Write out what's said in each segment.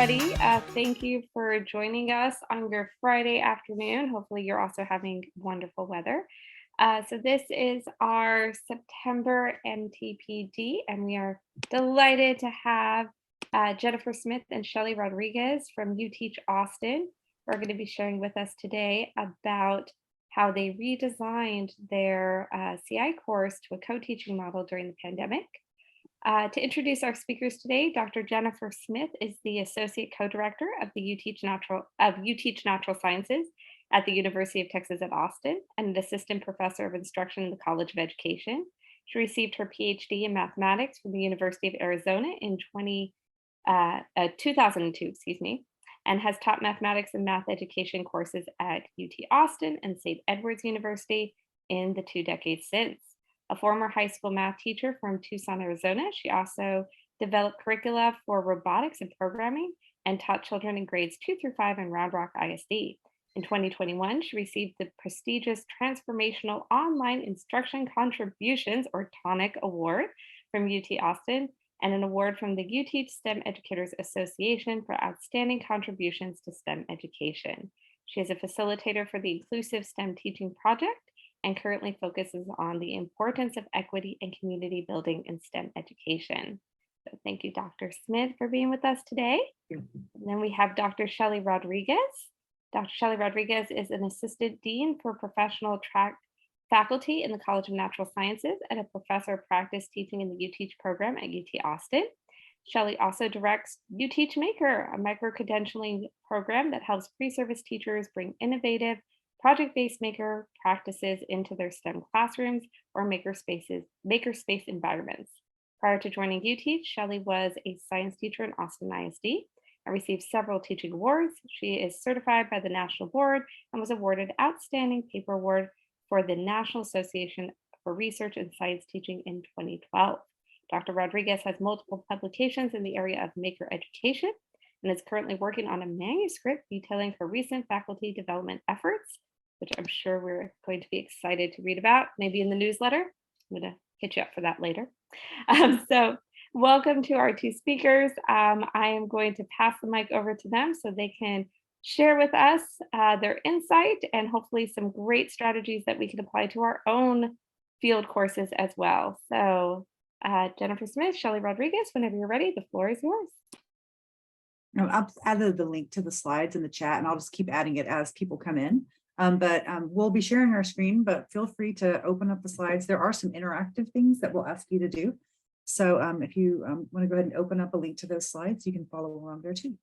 everybody. Thank you for joining us on your Friday afternoon. Hopefully you're also having wonderful weather. So this is our September MTPD, and we are delighted to have Jennifer Smith and Shelly Rodriguez from UTeach Austin, who are going to be sharing with us today about how they redesigned their CI course to a co-teaching model during the pandemic. To introduce our speakers today, Dr. Jennifer Smith is the Associate Co-Director of the UTeach Natural Sciences at the University of Texas at Austin and an Assistant Professor of Instruction in the College of Education. She received her PhD in mathematics from the University of Arizona in 2002, and has taught mathematics and math education courses at UT Austin and St. Edward's University in the 2 decades since. A former high school math teacher from Tucson, Arizona, she also developed curricula for robotics and programming and taught children in grades 2 through 5 in Round Rock ISD. In 2021, she received the prestigious Transformational Online Instruction Contributions, or TONIC Award from UT Austin, and an award from the UTeach STEM Educators Association for outstanding contributions to STEM education. She is a facilitator for the Inclusive STEM Teaching Project and currently focuses on the importance of equity and community building in STEM education. So thank you, Dr. Smith, for being with us today. And then we have Dr. Shelly Rodriguez. Dr. Shelly Rodriguez is an Assistant Dean for Professional Track Faculty in the College of Natural Sciences and a Professor of Practice Teaching in the UTeach program at UT Austin. Shelly also directs UTeach Maker, a micro-credentialing program that helps pre-service teachers bring innovative project-based maker practices into their STEM classrooms or makerspace environments. Prior to joining UTeach, Shelly was a science teacher in Austin ISD and received several teaching awards. She is certified by the National Board and was awarded Outstanding Paper Award for the National Association for Research in Science Teaching in 2012. Dr. Rodriguez has multiple publications in the area of maker education and is currently working on a manuscript detailing her recent faculty development efforts, which I'm sure we're going to be excited to read about, maybe in the newsletter. I'm going to hit you up for that later. So welcome to our two speakers. I am going to pass the mic over to them so they can share with us their insight and hopefully some great strategies that we can apply to our own field courses as well. So Jennifer Smith, Shelly Rodriguez, whenever you're ready, the floor is yours. I've added the link to the slides in the chat, and I'll just keep adding it as people come in. We'll be sharing our screen, but feel free to open up the slides. There are some interactive things that we'll ask you to do. So if you want to go ahead and open up a link to those slides, you can follow along there too.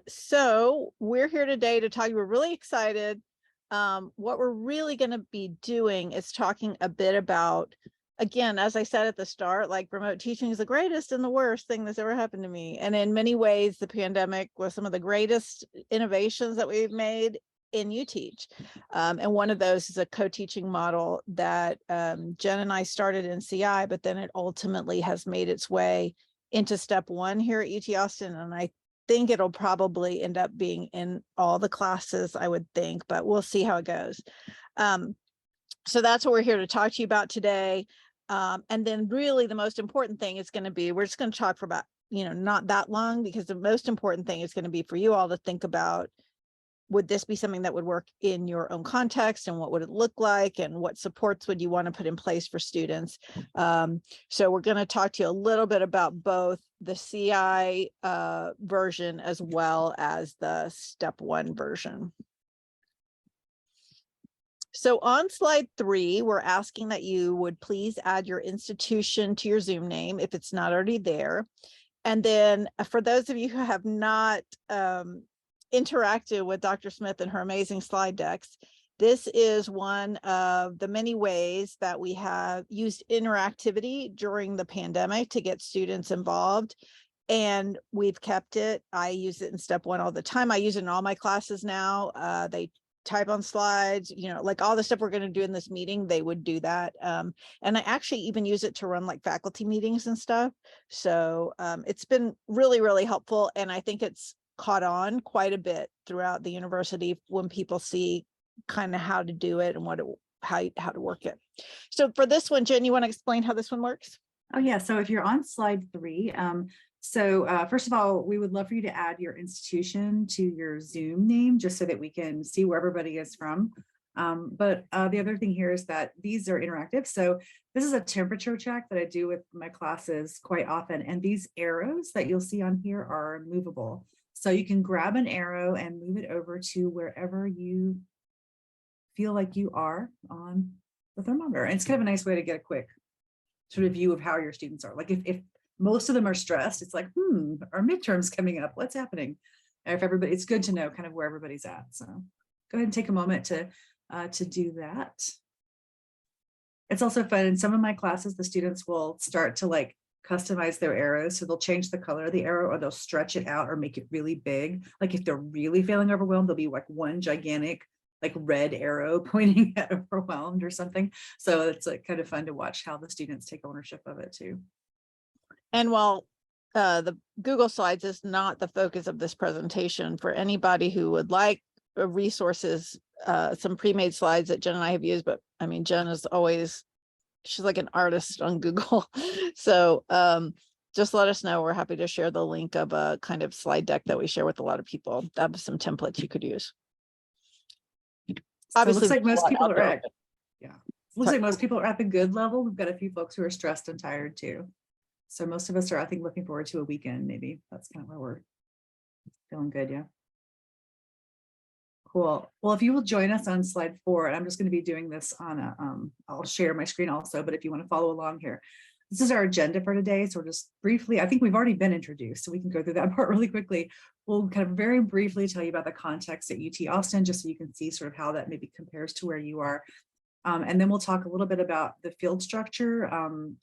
So we're here today to talk. We're really excited. What we're really going to be doing is talking a bit about, again, as I said at the start, like remote teaching is the greatest and the worst thing that's ever happened to me. And in many ways, the pandemic was some of the greatest innovations that we've made in UTeach. And one of those is a co-teaching model that Jen and I started in CI, but then it ultimately has made its way into step one here at UT Austin. And I think it'll probably end up being in all the classes, I would think, but we'll see how it goes. So that's what we're here to talk to you about today. And then really the most important thing is going to be, we're just going to talk for about, not that long, because the most important thing is going to be for you all to think about, would this be something that would work in your own context, and what would it look like, and what supports would you want to put in place for students? So we're going to talk to you a little bit about both the CI version as well as the step one version. So on slide 3, we're asking that you would please add your institution to your Zoom name if it's not already there. And then for those of you who have not interacted with Dr. Smith and her amazing slide decks, this is one of the many ways that we have used interactivity during the pandemic to get students involved. And we've kept it. I use it in step one all the time. I use it in all my classes now. They type on slides, like all the stuff we're going to do in this meeting, they would do that. And I actually even use it to run like faculty meetings and stuff. So it's been really, really helpful. And I think it's caught on quite a bit throughout the university when people see kind of how to do it and how to work it. So for this one, Jen, you want to explain how this one works? Oh yeah, so if you're on slide 3, So first of all, we would love for you to add your institution to your Zoom name, just so that we can see where everybody is from. But the other thing here is that these are interactive. So this is a temperature check that I do with my classes quite often. And these arrows that you'll see on here are movable. So you can grab an arrow and move it over to wherever you feel like you are on the thermometer. And it's kind of a nice way to get a quick sort of view of how your students are. Like if most of them are stressed, it's like, our midterm's coming up, what's happening? If everybody, it's good to know kind of where everybody's at. So go ahead and take a moment to do that. It's also fun. In some of my classes, the students will start to like customize their arrows. So they'll change the color of the arrow, or they'll stretch it out or make it really big. Like if they're really feeling overwhelmed, there'll be like one gigantic like red arrow pointing at overwhelmed or something. So it's like kind of fun to watch how the students take ownership of it too. And while the Google Slides is not the focus of this presentation, for anybody who would like resources, some pre-made slides that Jen and I have used, but I mean, Jen is always, she's like an artist on Google. So just let us know. We're happy to share the link of a kind of slide deck that we share with a lot of people. That was some templates you could use. Obviously, so it looks like most people are at, looks Sorry. like most people are at the good level. We've got a few folks who are stressed and tired too. So most of us are, I think, looking forward to a weekend. Maybe that's kind of where we're feeling good. Yeah. Cool. Well, if you will join us on slide 4, and I'm just going to be doing this on a, I'll share my screen also, but if you want to follow along here, this is our agenda for today. So just briefly, I think we've already been introduced, so we can go through that part really quickly. We'll kind of very briefly tell you about the context at UT Austin, just so you can see sort of how that maybe compares to where you are. And then we'll talk a little bit about the field structure and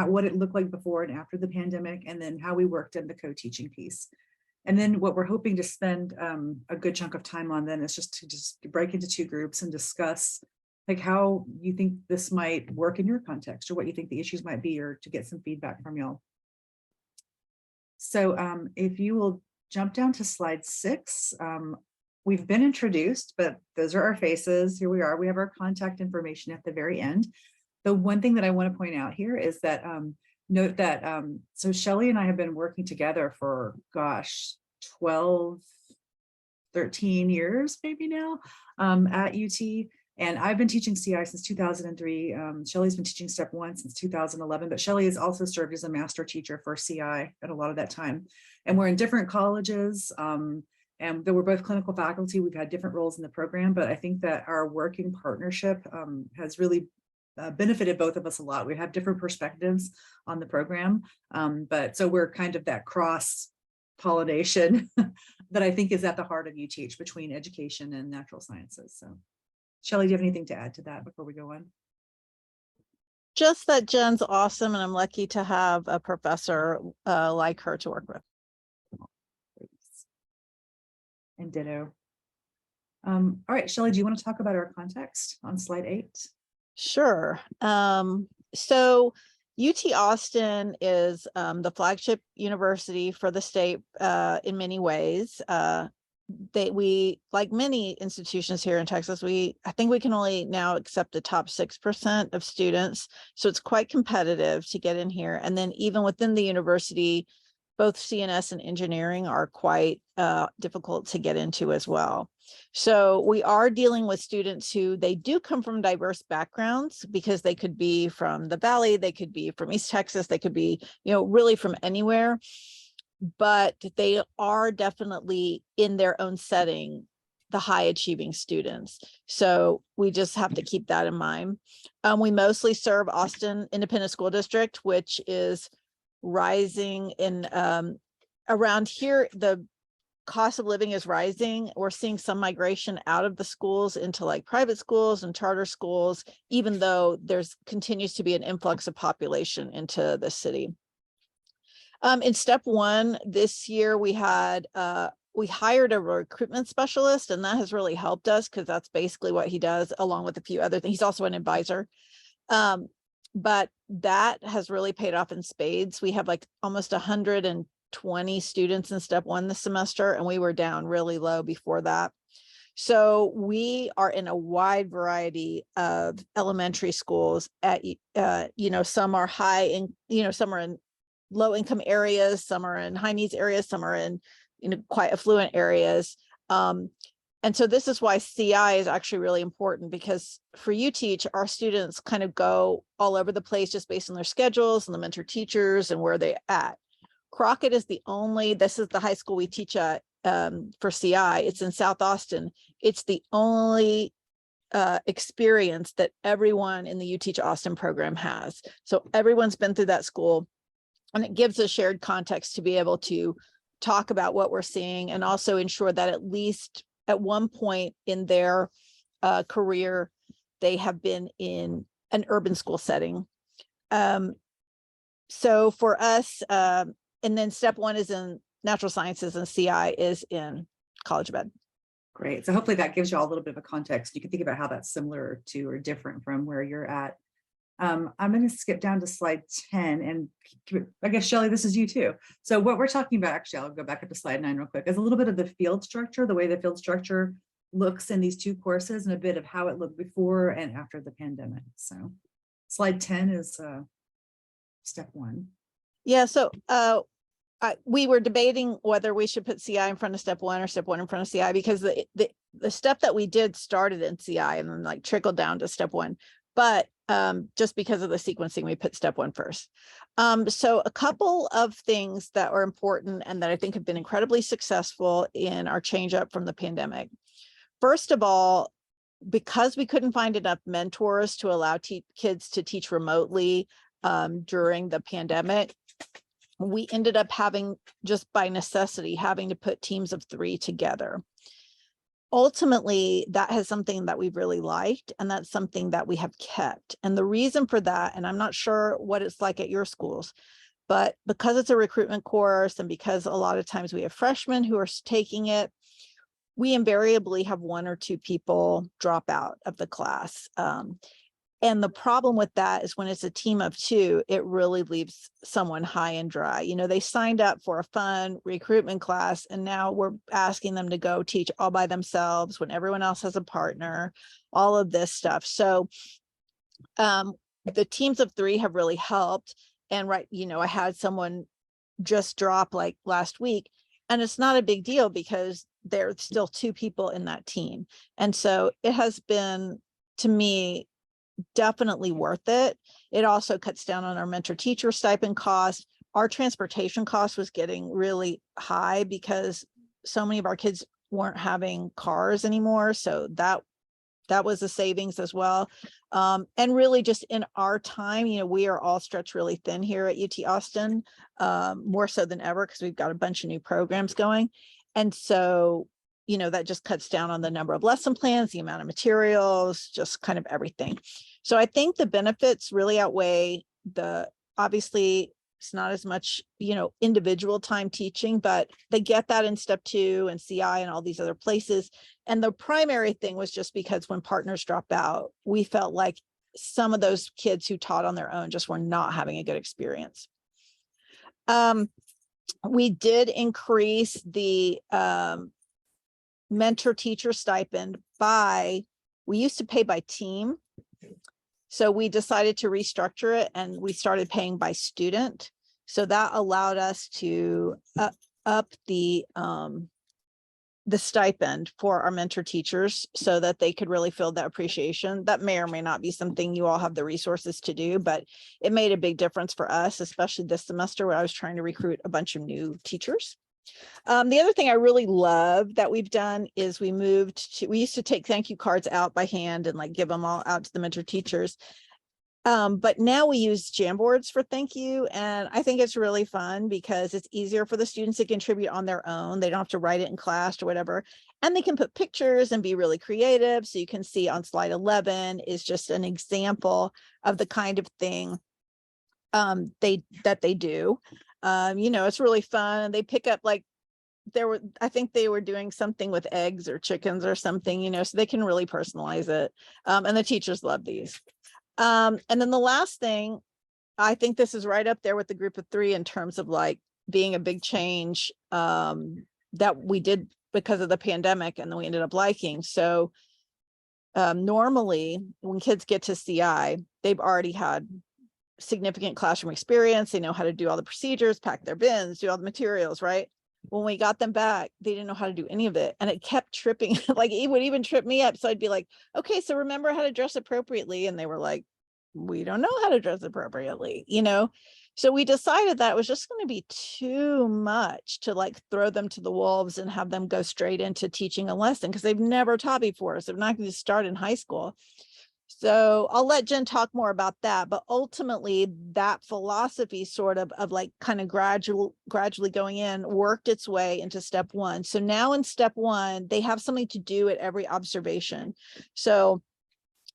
what it looked like before and after the pandemic, and then how we worked in the co-teaching piece. And then what we're hoping to spend a good chunk of time on then is just to break into 2 groups and discuss like how you think this might work in your context, or what you think the issues might be, or to get some feedback from y'all. So if you will jump down to slide 6, we've been introduced, but those are our faces. Here we are. We have our contact information at the very end. The one thing that I want to point out here is that note that so Shelly and I have been working together for 12, 13 years maybe now at UT, and I've been teaching CI since 2003. Shelly's been teaching step 1 since 2011, but Shelly has also served as a master teacher for CI at a lot of that time. And we're in different colleges, and though we're both clinical faculty, we've had different roles in the program, but I think that our working partnership has really benefited both of us a lot. We have different perspectives on the program, but so we're kind of that cross pollination that I think is at the heart of UTeach between education and natural sciences. So Shelly, do you have anything to add to that before we go on? Just that Jen's awesome, and I'm lucky to have a professor like her to work with. And ditto. All right, Shelly, do you want to talk about our context on slide 8? Sure. So UT Austin is the flagship university for the state in many ways. We, like many institutions here in Texas, I think we can only now accept the top 6% of students. So it's quite competitive to get in here. And then even within the university, both CNS and engineering are quite difficult to get into as well. So we are dealing with students who they do come from diverse backgrounds, because they could be from the Valley, they could be from East Texas, they could be, really from anywhere, but they are definitely in their own setting, the high achieving students. So we just have to keep that in mind. We mostly serve Austin Independent School District, which is rising in around here. The cost of living is rising. We're seeing some migration out of the schools into like private schools and charter schools, even though there's continues to be an influx of population into the city. In step 1 this year, we hired a recruitment specialist, and that has really helped us, because that's basically what he does, along with a few other things. He's also an advisor. But that has really paid off in spades. We have like almost 120 students in step 1 this semester, and we were down really low before that. So we are in a wide variety of elementary schools at, some are high in, some are in low income areas, some are in high needs areas, some are in quite affluent areas. And so this is why CI is actually really important, because for UTeach, our students kind of go all over the place just based on their schedules and the mentor teachers and where they're at. Crockett is this is the high school we teach at for CI. It's in South Austin. It's the only experience that everyone in the UTeach Austin program has. So everyone's been through that school, and it gives a shared context to be able to talk about what we're seeing, and also ensure that at least at one point in their career, they have been in an urban school setting. So for us, and then step 1 is in natural sciences, and CI is in college of ed. Great. So hopefully that gives you all a little bit of a context. You can think about how that's similar to or different from where you're at. I'm going to skip down to slide 10, and I guess, Shelly, this is you too. So what we're talking about, actually, I'll go back up to slide 9 real quick, is a little bit of the field structure, the way the field structure looks in these 2 courses, and a bit of how it looked before and after the pandemic. So slide 10 is step 1. Yeah, so we were debating whether we should put CI in front of step 1 or step 1 in front of CI, because the step that we did started in CI and then like trickled down to step 1. But just because of the sequencing, we put step 1 first. So a couple of things that are important and that I think have been incredibly successful in our change up from the pandemic. First of all, because we couldn't find enough mentors to allow kids to teach remotely during the pandemic, we ended up having, just by necessity, having to put teams of 3 together. Ultimately, that has something that we've really liked, and that's something that we have kept. And the reason for that, and I'm not sure what it's like at your schools, but because it's a recruitment course and because a lot of times we have freshmen who are taking it, we invariably have 1 or 2 people drop out of the class. And the problem with that is when it's a team of 2, it really leaves someone high and dry. They signed up for a fun recruitment class, and now we're asking them to go teach all by themselves when everyone else has a partner, all of this stuff. So the teams of 3 have really helped. And I had someone just drop like last week, and it's not a big deal because there's still 2 people in that team. And so it has been, to me, definitely worth it. It also cuts down on our mentor teacher stipend cost. Our transportation cost was getting really high because so many of our kids weren't having cars anymore. So that was a savings as well. And really just in our time, we are all stretched really thin here at UT Austin, more so than ever, because we've got a bunch of new programs going. And so, that just cuts down on the number of lesson plans, the amount of materials, just kind of everything. So I think the benefits really outweigh obviously it's not as much, individual time teaching, but they get that in step 2 and CI and all these other places. And the primary thing was just because when partners drop out, we felt like some of those kids who taught on their own just were not having a good experience. We did increase the mentor teacher stipend we used to pay by team. So we decided to restructure it, and we started paying by student. So that allowed us to up the stipend for our mentor teachers so that they could really feel that appreciation. That may or may not be something you all have the resources to do, but it made a big difference for us, especially this semester where I was trying to recruit a bunch of new teachers. The other thing I really love that we've done is we used to take thank you cards out by hand and like give them all out to the mentor teachers. But now we use Jamboards for thank you. And I think it's really fun because it's easier for the students to contribute on their own. They don't have to write it in class or whatever. And they can put pictures and be really creative. So you can see on slide 11 is just an example of the kind of thing that they do. It's really fun. They pick up I think they were doing something with eggs or chickens or something, so they can really personalize it. And the teachers love these. And then the last thing, I think this is right up there with the group of 3 in terms of like being a big change that we did because of the pandemic, and then we ended up liking. So normally when kids get to CI, they've already had significant classroom experience. They know how to do all the procedures, pack their bins, do all the materials, right? When we got them back, they didn't know how to do any of it. And it kept tripping, like it would even trip me up. So I'd be like, okay, so remember how to dress appropriately. And they were like, we don't know how to dress appropriately, you know? So we decided that it was just going to be too much to like throw them to the wolves and have them go straight into teaching a lesson because they've never taught before. So they're not going to start in high school. So I'll let Jen talk more about that, but ultimately that philosophy sort of like kind of gradually going in worked its way into step one. So now in step one, they have something to do at every observation. So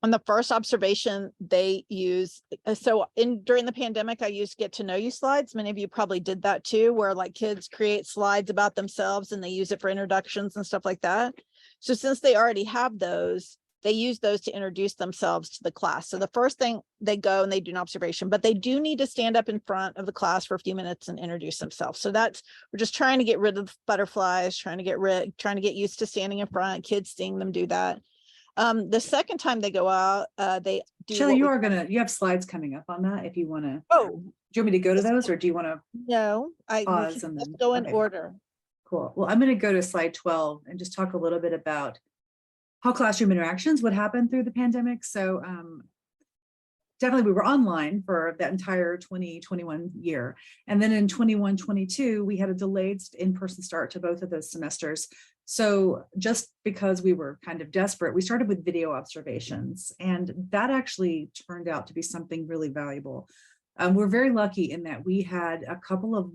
on the first observation, they use, during the pandemic, I used get to know you slides. Many of you probably did that too, where like kids create slides about themselves and they use it for introductions and stuff like that. So since they already have those, they use those to introduce themselves to the class. So the first thing, they go and they do an observation, but they do need to stand up in front of the class for a few minutes and introduce themselves. So we're just trying to get rid of butterflies, trying to get used to standing in front, kids seeing them do that. The second time they go out, they do. Shelly, you have slides coming up on that if you want to. Oh, do you want me to go to those or do you want to no, pause and then go in okay. order? Cool. Well, I'm going to go to slide 12 and just talk a little bit about how classroom interactions would happen through the pandemic. So definitely we were online for that entire 2021 year. And then in 21-22, we had a delayed in-person start to both of those semesters. So just because we were kind of desperate, we started with video observations, and that actually turned out to be something really valuable. We're very lucky in that we had a couple of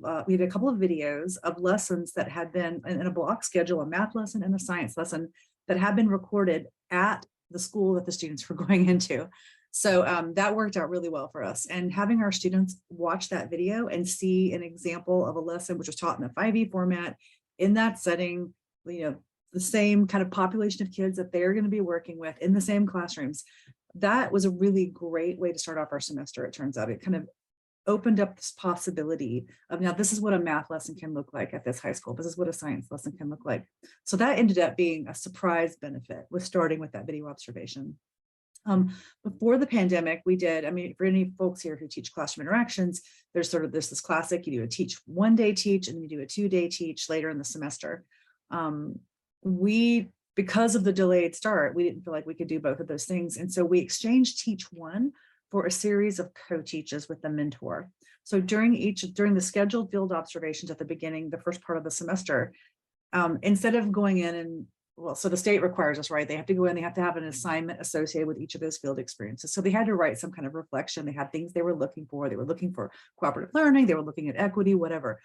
videos of lessons that had been in a block schedule, a math lesson and a science lesson that had been recorded at the school that the students were going into. So that worked out really well for us. And having our students watch that video and see an example of a lesson which was taught in a 5E format in that setting, you know, the same kind of population of kids that they're going to be working with in the same classrooms, that was a really great way to start off our semester. It turns out it kind of opened up this possibility of, now this is what a math lesson can look like at this high school. This is what a science lesson can look like. So that ended up being a surprise benefit with starting with that video observation. Before the pandemic, we did, I mean, for any folks here who teach classroom interactions, there's this classic, you do a one-day teach, and you do a 2-day teach later in the semester. Because of the delayed start, we didn't feel like we could do both of those things. And so we exchanged teach one for a series of co-teaches with the mentor. So during the scheduled field observations at the beginning, the first part of the semester, instead of going in and, well, so the state requires us, right? They have to go in, they have to have an assignment associated with each of those field experiences. So they had to write some kind of reflection. They had things they were looking for. They were looking for cooperative learning. They were looking at equity, whatever.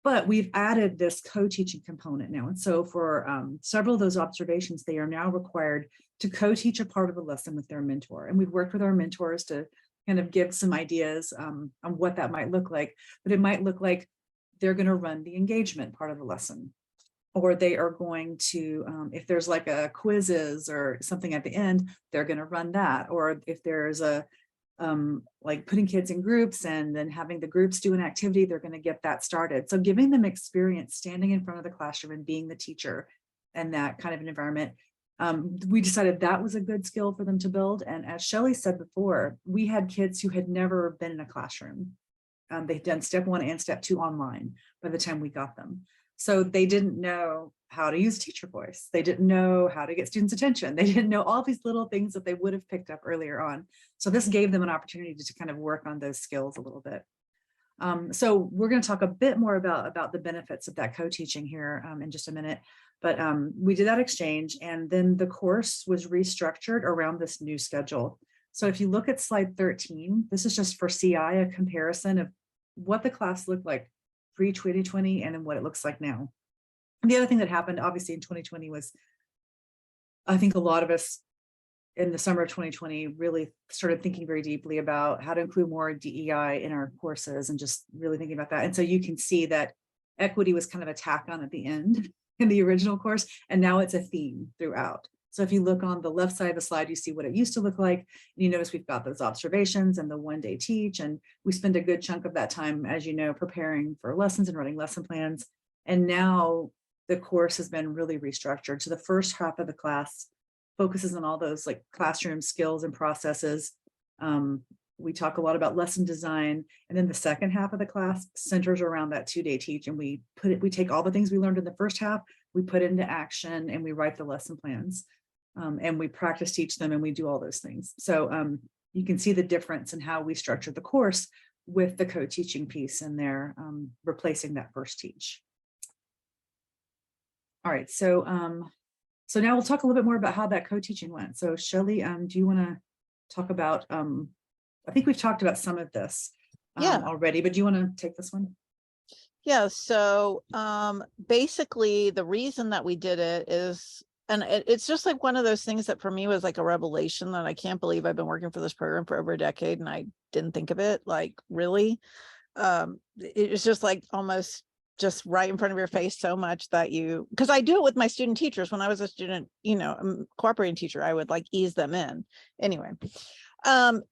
But we've added this co-teaching component now. And so for several of those observations, they are now required to co-teach a part of the lesson with their mentor. And we've worked with our mentors to kind of give some ideas on what that might look like. But it might look like they're going to run the engagement part of the lesson, or they are going to, if there's like a quizzes or something at the end, they're going to run that. Or if there's a like putting kids in groups and then having the groups do an activity, they're going to get that started. So giving them experience standing in front of the classroom and being the teacher and that kind of an environment, we decided that was a good skill for them to build. And as Shelly said before, we had kids who had never been in a classroom. They'd done step 1 and step 2 online by the time we got them. So they didn't know how to use teacher voice. They didn't know how to get students' attention. They didn't know all these little things that they would have picked up earlier on. So this gave them an opportunity to kind of work on those skills a little bit. So we're going to talk a bit more about the benefits of that co-teaching here in just a minute. But we did that exchange, and then the course was restructured around this new schedule. So if you look at slide 13, this is just for CI, a comparison of what the class looked like pre-2020 and then what it looks like now. And the other thing that happened obviously in 2020 was, I think a lot of us in the summer of 2020 really started thinking very deeply about how to include more DEI in our courses and just really thinking about that. And so you can see that equity was kind of a tack on at the end in the original course, and now it's a theme throughout. So if you look on the left side of the slide, you see what it used to look like. And you notice we've got those observations and the one-day teach, and we spend a good chunk of that time, as you know, preparing for lessons and running lesson plans. And now the course has been really restructured. So the first half of the class focuses on all those like classroom skills and processes, We talk a lot about lesson design, and then the second half of the class centers around that 2-day teach, and we take all the things we learned in the first half, we put into action, and we write the lesson plans, and we practice teach them, and we do all those things. So you can see the difference in how we structure the course with the co-teaching piece in there, replacing that first teach. All right, so now we'll talk a little bit more about how that co-teaching went. So Shelly, do you want to talk about, I think we've talked about some of this already, but do you want to take this one? Yeah, so basically the reason that we did it is, and it's just like one of those things that for me was like a revelation, that I can't believe I've been working for this program for over a decade and I didn't think of it, like really. It's just like almost just right in front of your face so much that because I do it with my student teachers. When I was a student, cooperating teacher, I would like ease them in. Anyway,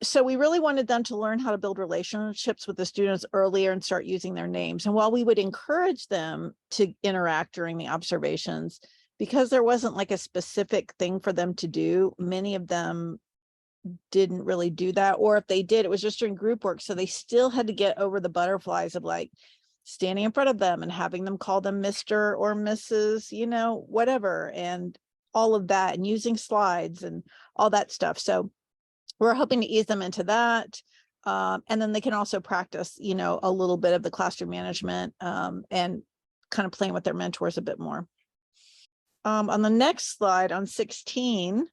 so we really wanted them to learn how to build relationships with the students earlier and start using their names. And while we would encourage them to interact during the observations, because there wasn't like a specific thing for them to do, many of them didn't really do that. Or if they did, it was just during group work. So they still had to get over the butterflies of like standing in front of them and having them call them Mr. or Mrs., whatever, and all of that, and using slides and all that stuff. So we're hoping to ease them into that. And then they can also practice, a little bit of the classroom management and kind of playing with their mentors a bit more. On the next slide, on 16,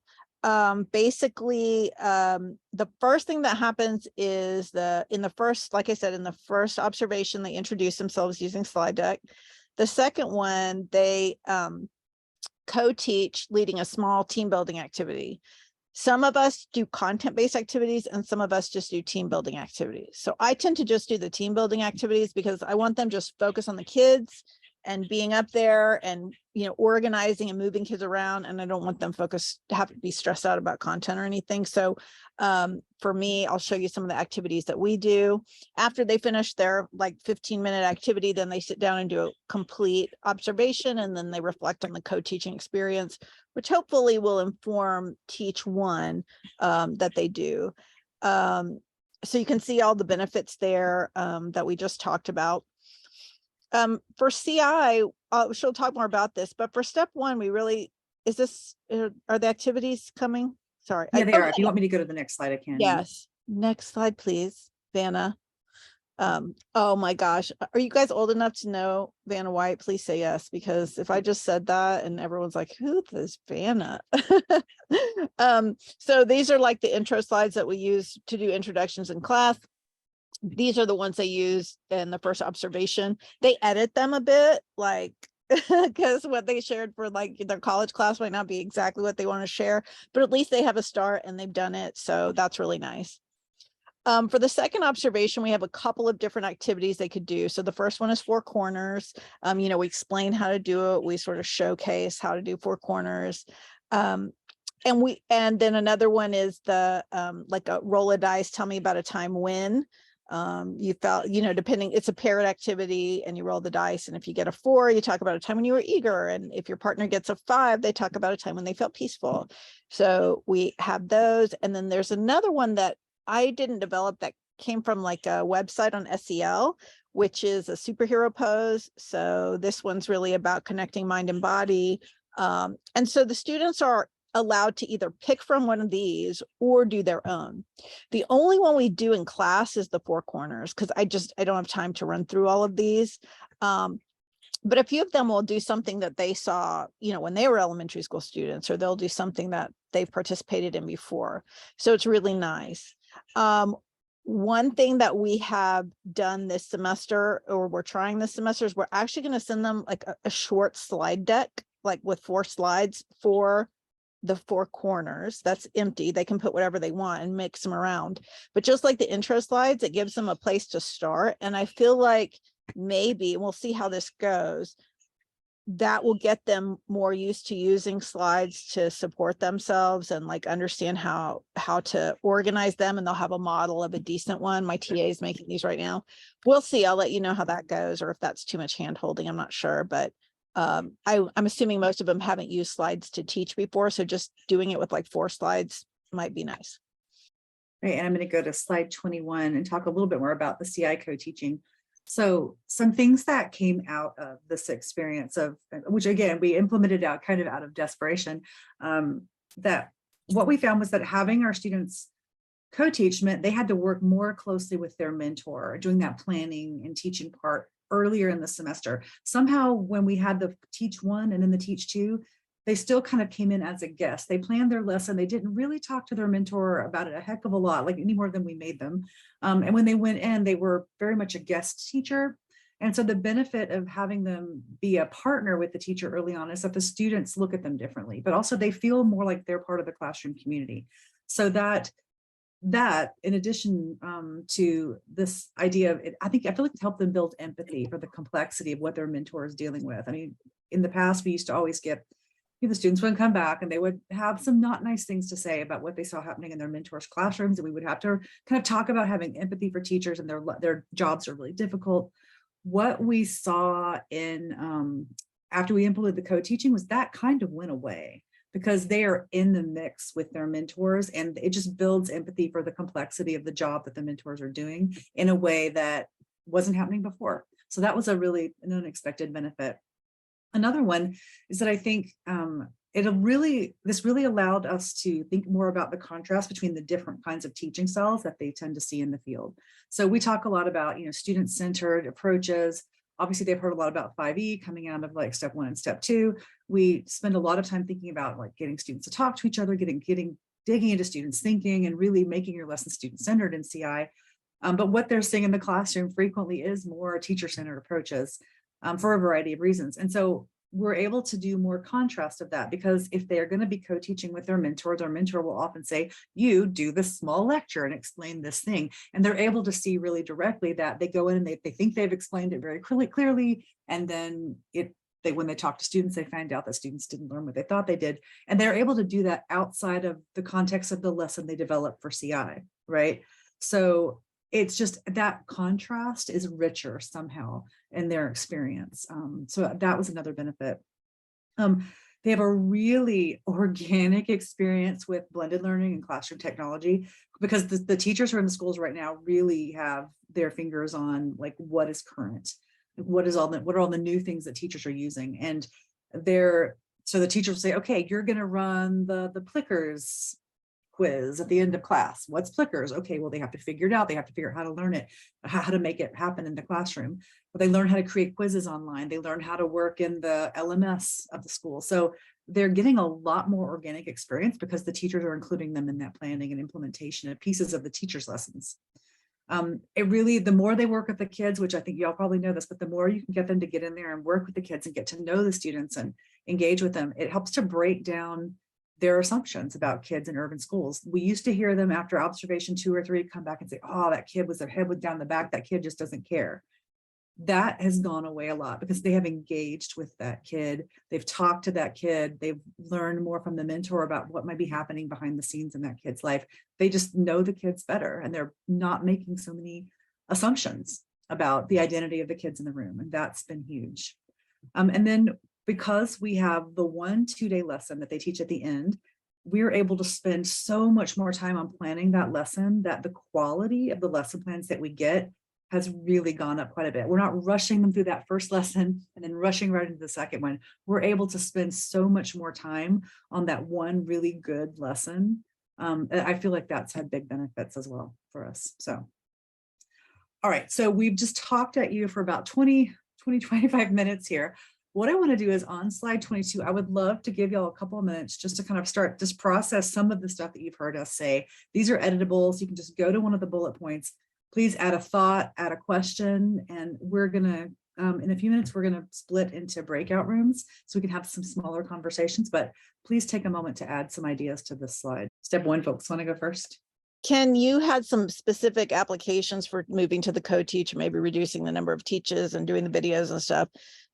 basically, the first thing that happens is in the first observation, they introduce themselves using slide deck. The second one, they co-teach leading a small team building activity. Some of us do content-based activities and some of us just do team building activities. So I tend to just do the team building activities because I want them just focus on the kids and being up there and, organizing and moving kids around. And I don't want them have to be stressed out about content or anything. So for me, I'll show you some of the activities that we do. After they finish their like 15-minute activity, then they sit down and do a complete observation, and then they reflect on the co-teaching experience, which hopefully will inform Teach One that they do. So you can see all the benefits there that we just talked about. For CI, she'll talk more about this, but for step one, are the activities coming? Sorry. Yeah, they are. If you want me to go to the next slide, I can. Yes. Next slide, please, Vanna. Oh my gosh. Are you guys old enough to know Vanna White? Please say yes, because if I just said that and everyone's like, who is Vanna? So these are like the intro slides that we use to do introductions in class. These are the ones they use in the first observation. They edit them a bit, like, because what they shared for like their college class might not be exactly what they want to share, but at least they have a start and they've done it. So that's really nice. For the second observation, we have a couple of different activities they could do. So the first one is 4 corners. We explain how to do it. We sort of showcase how to do 4 corners. And then another one is the like a roll of dice, tell me about a time when you felt, depending, it's a paired activity and you roll the dice. And if you get a 4, you talk about a time when you were eager. And if your partner gets a 5, they talk about a time when they felt peaceful. So we have those. And then there's another one that I didn't develop that came from like a website on SEL, which is a superhero pose. So this one's really about connecting mind and body. And so the students are allowed to either pick from one of these or do their own. The only one we do in class is the 4 corners, because I don't have time to run through all of these. But a few of them will do something that they saw, when they were elementary school students, or they'll do something that they've participated in before. So it's really nice. One thing that we have done this semester, or we're trying this semester, is we're actually going to send them like a short slide deck, like with 4 slides for the 4 corners. That's empty. They can put whatever they want and mix them around. But just like the intro slides, it gives them a place to start. And I feel like maybe, and we'll see how this goes, that will get them more used to using slides to support themselves and like understand how to organize them, and they'll have a model of a decent one. My TA is making these right now. We'll see. I'll let you know how that goes, or if that's too much hand holding, I'm not sure, but I'm assuming most of them haven't used slides to teach before, so just doing it with like 4 slides might be nice. Right, and I'm going to go to slide 21 and talk a little bit more about the CI co-teaching. So some things that came out of this experience of, which again, we implemented out kind of out of desperation, that what we found was that having our students co-teach meant they had to work more closely with their mentor, doing that planning and teaching part earlier in the semester. Somehow when we had the teach one and then the teach two, they still kind of came in as a guest. They planned their lesson. They didn't really talk to their mentor about it a heck of a lot, like any more than we made them. And when they went in, they were very much a guest teacher. And so the benefit of having them be a partner with the teacher early on is that the students look at them differently, but also they feel more like they're part of the classroom community. So that in addition to this idea of it, I feel like it helped them build empathy for the complexity of what their mentor is dealing with. I mean, in the past, we used to always get, the students would come back and they would have some not nice things to say about what they saw happening in their mentors' classrooms. And we would have to kind of talk about having empathy for teachers and their jobs are really difficult. What we saw in after we implemented the co-teaching was that kind of went away, because they are in the mix with their mentors and it just builds empathy for the complexity of the job that the mentors are doing in a way that wasn't happening before. So that was an unexpected benefit. Another one is that I think this really allowed us to think more about the contrast between the different kinds of teaching styles that they tend to see in the field. So we talk a lot about, student-centered approaches. Obviously, they've heard a lot about 5E coming out of like step 1 and step 2. We spend a lot of time thinking about like getting students to talk to each other, digging into students' thinking and really making your lesson student-centered in CI. But what they're seeing in the classroom frequently is more teacher-centered approaches for a variety of reasons. And so we're able to do more contrast of that, because if they're going to be co-teaching with their mentor will often say, you do this small lecture and explain this thing. And they're able to see really directly that they go in and they think they've explained it very clearly. And then when they talk to students, they find out that students didn't learn what they thought they did. And they're able to do that outside of the context of the lesson they developed for CI, right? So it's just that contrast is richer somehow in their experience. So that was another benefit. They have a really organic experience with blended learning and classroom technology, because the teachers who are in the schools right now really have their fingers on like what is current, what are all the new things that teachers are using. And so the teacher will say, okay, you're going to run the Plickers quiz at the end of class. What's Plickers? Okay, well, they have to figure it out. They have to figure out how to learn it, how to make it happen in the classroom. But they learn how to create quizzes online. They learn how to work in the LMS of the school. So they're getting a lot more organic experience because the teachers are including them in that planning and implementation of pieces of the teachers' lessons. The more they work with the kids, which I think y'all probably know this, but the more you can get them to get in there and work with the kids and get to know the students and engage with them, it helps to break down their assumptions about kids in urban schools. We used to hear them after observation 2 or 3 come back and say, oh, that kid was their head down the back. That kid just doesn't care. That has gone away a lot because they have engaged with that kid. They've talked to that kid. They've learned more from the mentor about what might be happening behind the scenes in that kid's life. They just know the kids better and they're not making so many assumptions about the identity of the kids in the room. And that's been huge. And then because we have the 1-2-day lesson that they teach at the end, we're able to spend so much more time on planning that lesson that the quality of the lesson plans that we get has really gone up quite a bit. We're not rushing them through that first lesson and then rushing right into the second one. We're able to spend so much more time on that one really good lesson. I feel like that's had big benefits as well for us. So, all right, so we've just talked at you for about 25 minutes here. What I want to do is on slide 22, I would love to give y'all a couple of minutes just to kind of start just process some of the stuff that you've heard us say. These are editables. You can just go to one of the bullet points. Please add a thought, add a question, and we're going to, in a few minutes, we're going to split into breakout rooms so we can have some smaller conversations, but please take a moment to add some ideas to this slide. Step 1, folks, want to go first? Ken, you had some specific applications for moving to the co-teach, maybe reducing the number of teaches and doing the videos and stuff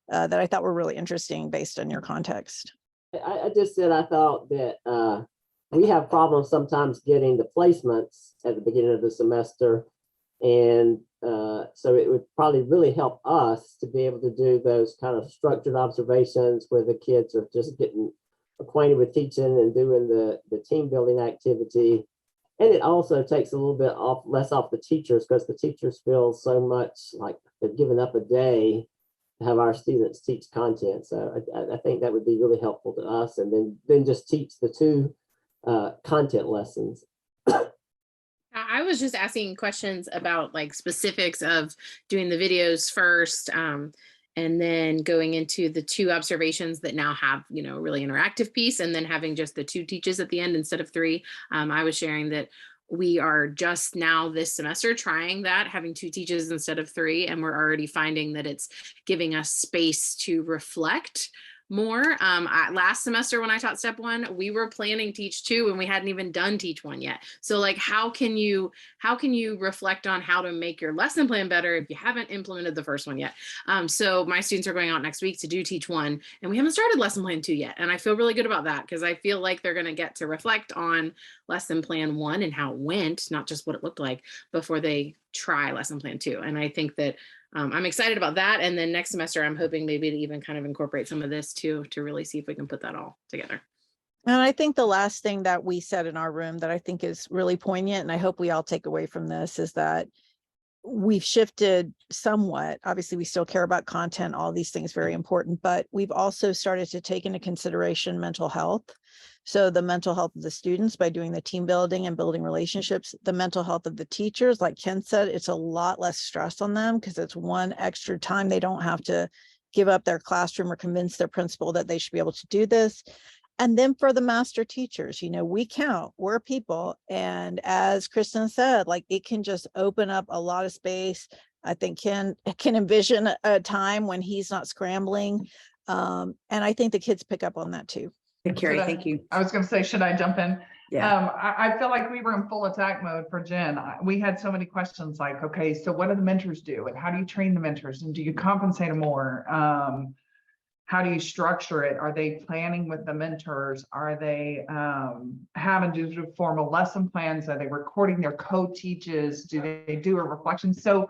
that I thought were really interesting based on your context. I just said I thought that we have problems sometimes getting the placements at the beginning of the semester. And so it would probably really help us to be able to do those kind of structured observations where the kids are just getting acquainted with teaching and doing the team building activity. And it also takes a little bit less off the teachers, because the teachers feel so much like they're giving up a day to have our students teach content. So I think that would be really helpful to us, and then just teach the two content lessons. I was just asking questions about like specifics of doing the videos first, and then going into the two observations that now have, you know, really interactive piece, and then having just the two teaches at the end instead of three. I was sharing that we are just now this semester trying that, having two teaches instead of three, and we're already finding that it's giving us space to reflect more. Last semester when I taught step one, we were planning teach two and we hadn't even done teach one yet. So like, how can you reflect on how to make your lesson plan better if you haven't implemented the first one yet? So my students are going out next week to do teach one, and we haven't started lesson plan two yet. And I feel really good about that, because I feel like they're going to get to reflect on lesson plan one and how it went, not just what it looked like, before they try lesson plan two. And I think that I'm excited about that. And then next semester, I'm hoping maybe to even kind of incorporate some of this too, to really see if we can put that all together. And I think the last thing that we said in our room that I think is really poignant, and I hope we all take away from this, is that we've shifted somewhat. Obviously, we still care about content, all these things very important, but we've also started to take into consideration mental health. So the mental health of the students by doing the team building and building relationships, the mental health of the teachers, like Ken said, it's a lot less stress on them because it's one extra time. They don't have to give up their classroom or convince their principal that they should be able to do this. And then for the master teachers, you know, we count, we're people. And as Kristen said, like it can just open up a lot of space. I think Ken can envision a time when he's not scrambling. And I think the kids pick up on that too. Carrie, thank you. I was going to say, should I jump in? Yeah. I feel like we were in full attack mode for Jen. We had so many questions like, okay, so what do the mentors do? And how do you train the mentors? And do you compensate them more? How do you structure it? Are they planning with the mentors? Are they having to do formal lesson plans? Are they recording their co-teaches? Do they do a reflection? So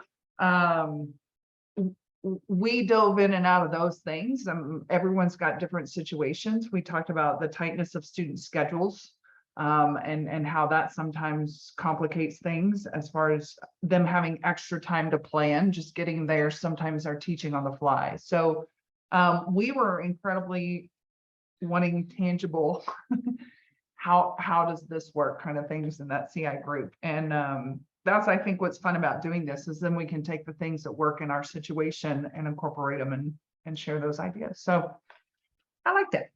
we dove in and out of those things. Everyone's got different situations. We talked about the tightness of student schedules and how that sometimes complicates things as far as them having extra time to plan, just getting there. Sometimes are teaching on the fly. So we were incredibly wanting tangible, how does this work kind of things in that CI group. And that's, I think, what's fun about doing this is then we can take the things that work in our situation and incorporate them and share those ideas. So I liked it.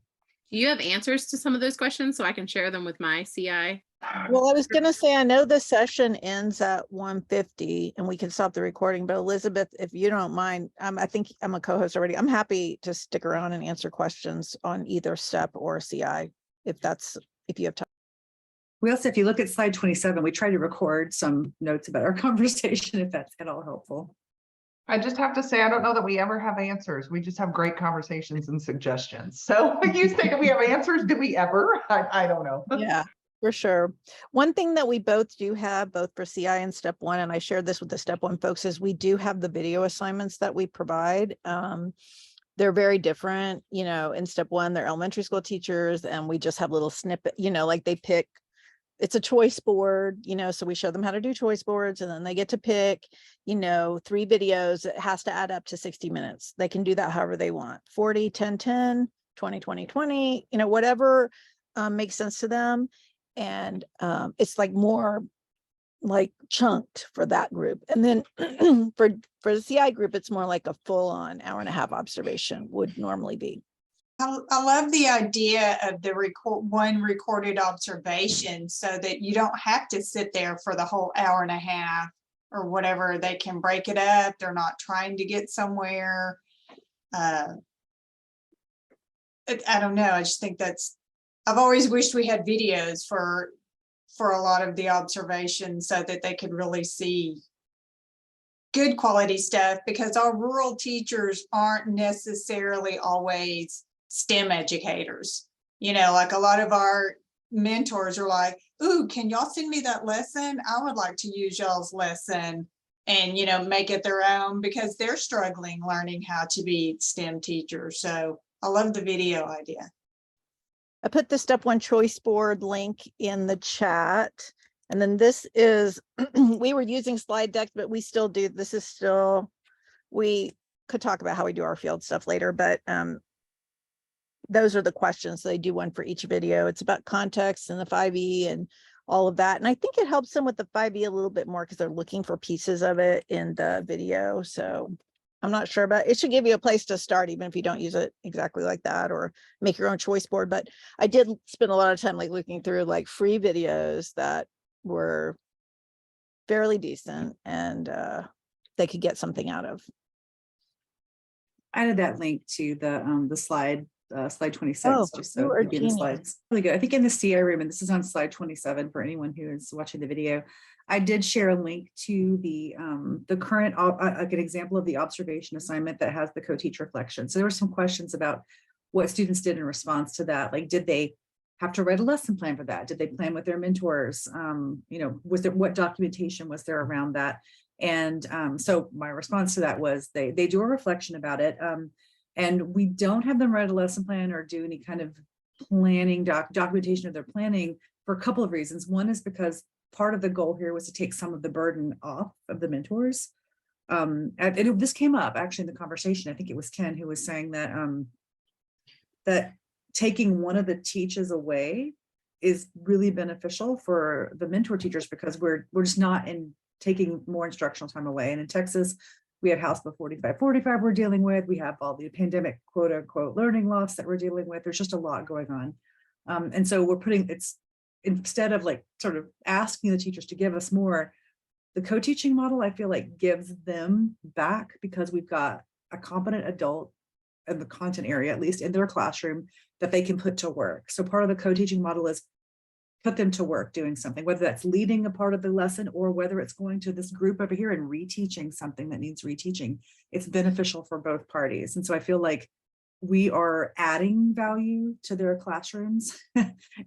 Do you have answers to some of those questions so I can share them with my CI? Well, I was going to say, I know the session ends at 1:50 and we can stop the recording, but Elizabeth, if you don't mind, I think I'm a co-host already. I'm happy to stick around and answer questions on either step or CI, if you have time. We also, if you look at slide 27, we try to record some notes about our conversation, if that's at all helpful. I just have to say, I don't know that we ever have answers. We just have great conversations and suggestions. So you think we have answers? Do we ever? I don't know. Yeah, for sure. One thing that we both do have, both for CI and step one, and I shared this with the step one folks, is we do have the video assignments that we provide. They're very different. You know, in step one, they're elementary school teachers, and we just have little snippet, you know, like they pick. It's a choice board, you know, so we show them how to do choice boards, and then they get to pick, you know, 3 videos. It has to add up to 60 minutes. They can do that however they want. 40, 10, 10, 20, 20, 20, you know, whatever makes sense to them. And it's like more like chunked for that group. And then for the CI group, it's more like a full on hour-and-a-half observation would normally be. I love the idea of the one recorded observation so that you don't have to sit there for the whole hour and a half or whatever. They can break it up. They're not trying to get somewhere. I don't know. I just think I've always wished we had videos for a lot of the observations so that they could really see good quality stuff, because our rural teachers aren't necessarily always STEM educators. You know, like a lot of our mentors are like, ooh, can y'all send me that lesson? I would like to use y'all's lesson and, you know, make it their own, because they're struggling learning how to be STEM teachers. So I love the video idea. I put the step one choice board link in the chat. And then this is, we were using slide decks, but we still do, this is still, we could talk about how we do our field stuff later, but those are the questions. So they do one for each video. It's about context and the 5E and all of that. And I think it helps them with the 5E a little bit more because they're looking for pieces of it in the video. So I'm not sure, but it should give you a place to start, even if you don't use it exactly like that or make your own choice board. But I did spend a lot of time like looking through like free videos that were fairly decent and they could get something out of. I added that link to the slide slide 26, just so it'd be in the slides. Really good. I think in the CI room, and this is on slide 27 for anyone who is watching the video, I did share a link to the current, like an example of the observation assignment that has the co-teach reflection. So there were some questions about what students did in response to that. Like, did they have to write a lesson plan for that? Did they plan with their mentors? You know, was there, what documentation was there around that? And so my response to that was they do a reflection about it. And we don't have them write a lesson plan or do any kind of planning documentation of their planning for a couple of reasons. One is because part of the goal here was to take some of the burden off of the mentors. This came up actually in the conversation. I think it was Ken who was saying that that taking one of the teachers away is really beneficial for the mentor teachers because we're just not taking more instructional time away. And in Texas, we have House Bill 4545 we're dealing with. We have all the pandemic quote unquote learning loss that we're dealing with. There's just a lot going on. And so we're putting, it's instead of like sort of asking the teachers to give us more, the co-teaching model, I feel like gives them back because we've got a competent adult in the content area, at least in their classroom, that they can put to work. So part of the co-teaching model is put them to work doing something, whether that's leading a part of the lesson or whether it's going to this group over here and reteaching something that needs reteaching. It's beneficial for both parties. And so I feel like we are adding value to their classrooms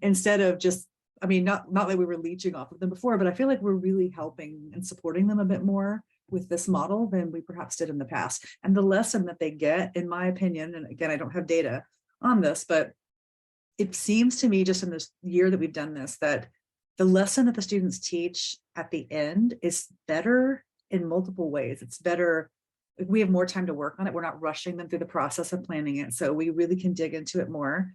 instead of just, I mean, not that we were leeching off of them before, but I feel like we're really helping and supporting them a bit more with this model than we perhaps did in the past. And the lesson that they get, in my opinion, and again, I don't have data on this, but it seems to me just in this year that we've done this, that the lesson that the students teach at the end is better in multiple ways. It's better. We have more time to work on it. We're not rushing them through the process of planning it. So we really can dig into it more.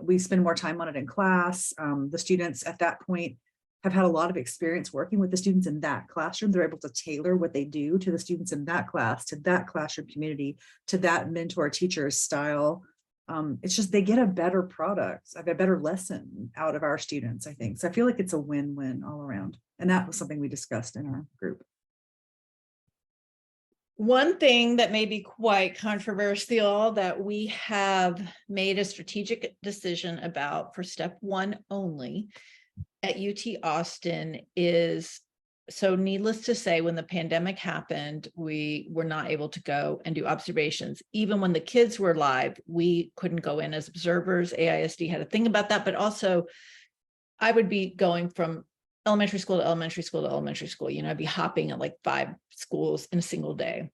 We spend more time on it in class. The students at that point have had a lot of experience working with the students in that classroom. They're able to tailor what they do to the students in that class, to that classroom community, to that mentor teacher's style. It's just they get a better product, a better lesson out of our students, I think. So I feel like it's a win-win all around. And that was something we discussed in our group. One thing that may be quite controversial that we have made a strategic decision about for step 1 only at UT Austin is, so needless to say, when the pandemic happened, we were not able to go and do observations. Even when the kids were live, we couldn't go in as observers. AISD had a thing about that, but also I would be going from elementary school to elementary school to elementary school. You know, I'd be hopping at like 5 schools in a single day.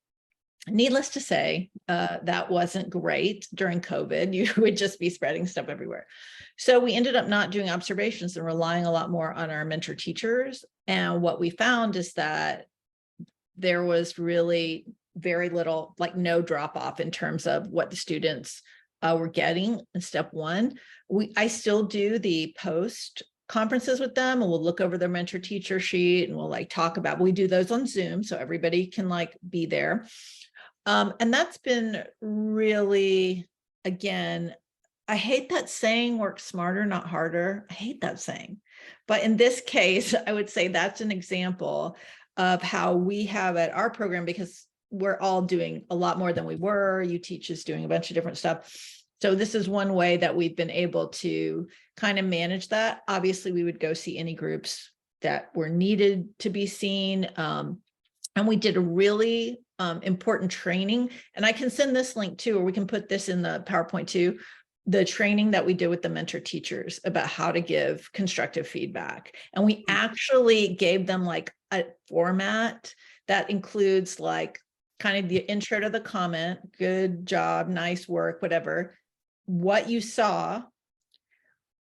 Needless to say, that wasn't great during COVID. You would just be spreading stuff everywhere. So we ended up not doing observations and relying a lot more on our mentor teachers. And what we found is that there was really very little, like no drop off in terms of what the students were getting in step 1. I still do the post conferences with them, and we'll look over their mentor teacher sheet and we'll like talk about, we do those on Zoom so everybody can like be there. And that's been really, again, I hate that saying, work smarter, not harder. I hate that saying. But in this case, I would say that's an example of how we have at our program, because we're all doing a lot more than we were. UTeach is doing a bunch of different stuff. So this is one way that we've been able to kind of manage that. Obviously, we would go see any groups that were needed to be seen. And we did a really important training. And I can send this link too, or we can put this in the PowerPoint too. The training that we did with the mentor teachers about how to give constructive feedback. And we actually gave them like a format that includes like kind of the intro to the comment, good job, nice work, whatever, what you saw,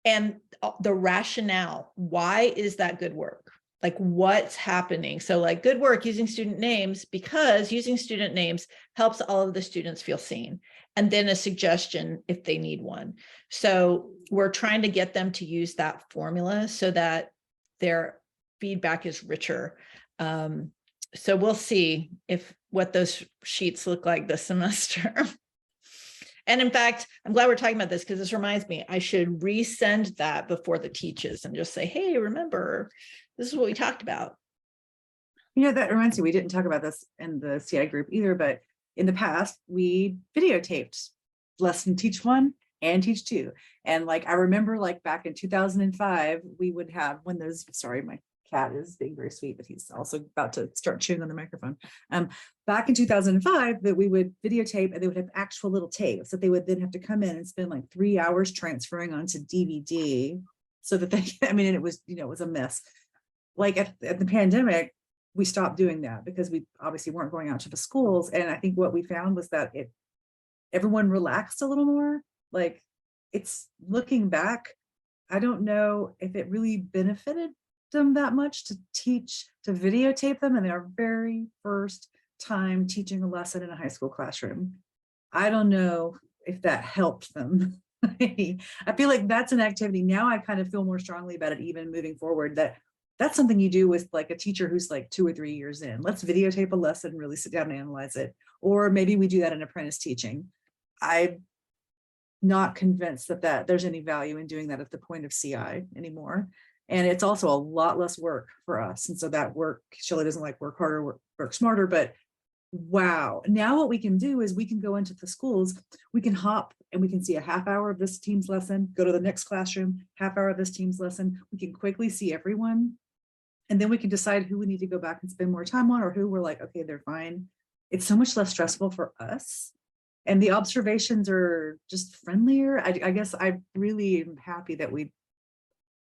and the rationale. Why is that good work? Like what's happening? So like good work using student names, because using student names helps all of the students feel seen. And then a suggestion if they need one. So we're trying to get them to use that formula so that their feedback is richer. So we'll see what those sheets look like this semester. And in fact, I'm glad we're talking about this because this reminds me, I should resend that before the teaches and just say, hey, remember, this is what we talked about. You know, that reminds me, we didn't talk about this in the CI group either, but in the past, we videotaped lesson teach 1 and teach 2. And like, I remember like back in 2005, we would have when those, sorry, my cat is being very sweet, but he's also about to start chewing on the microphone. Back in 2005, that we would videotape and they would have actual little tapes that they would then have to come in and spend like 3 hours transferring onto DVD so that they, I mean, it was, you know, it was a mess. Like at the pandemic, we stopped doing that because we obviously weren't going out to the schools. And I think what we found was that everyone relaxed a little more. Like it's looking back, I don't know if it really benefited them that much to videotape them in their very first time teaching a lesson in a high school classroom. I don't know if that helped them. I feel like that's an activity. Now I kind of feel more strongly about it, even moving forward, that's something you do with like a teacher who's like 2 or 3 years in. Let's videotape a lesson, really sit down and analyze it. Or maybe we do that in apprentice teaching. I'm not convinced that there's any value in doing that at the point of CI anymore. And it's also a lot less work for us. And so that work, Shelly doesn't like work harder, work smarter, but wow. Now what we can do is we can go into the schools, we can hop and we can see a half hour of this team's lesson, go to the next classroom, half hour of this team's lesson. We can quickly see everyone. And then we can decide who we need to go back and spend more time on or who we're like, okay, they're fine. It's so much less stressful for us. And the observations are just friendlier. I guess I really am happy that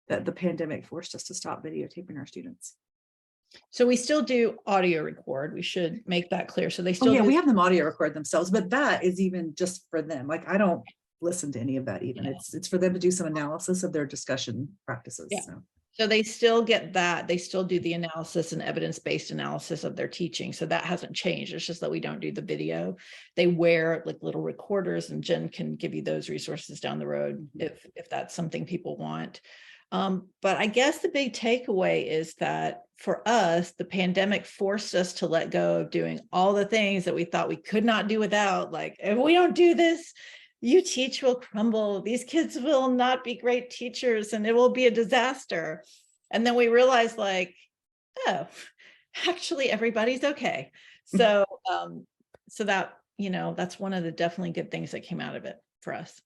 the pandemic forced us to stop videotaping our students. So we still do audio record. We should make that clear. So they still we have them audio record themselves, but that is even just for them. Like I don't listen to any of that even. Yeah. It's for them to do some analysis of their discussion practices. Yeah. So they still get that. They still do the analysis and evidence-based analysis of their teaching. So that hasn't changed. It's just that we don't do the video. They wear like little recorders, and Jen can give you those resources down the road if that's something people want. But I guess the big takeaway is that for us, the pandemic forced us to let go of doing all the things that we thought we could not do without. Like, if we don't do this, UTeach will crumble. These kids will not be great teachers and it will be a disaster. And then we realized like, oh, actually everybody's okay. So, so that, you know, that's one of the definitely good things that came out of it for us.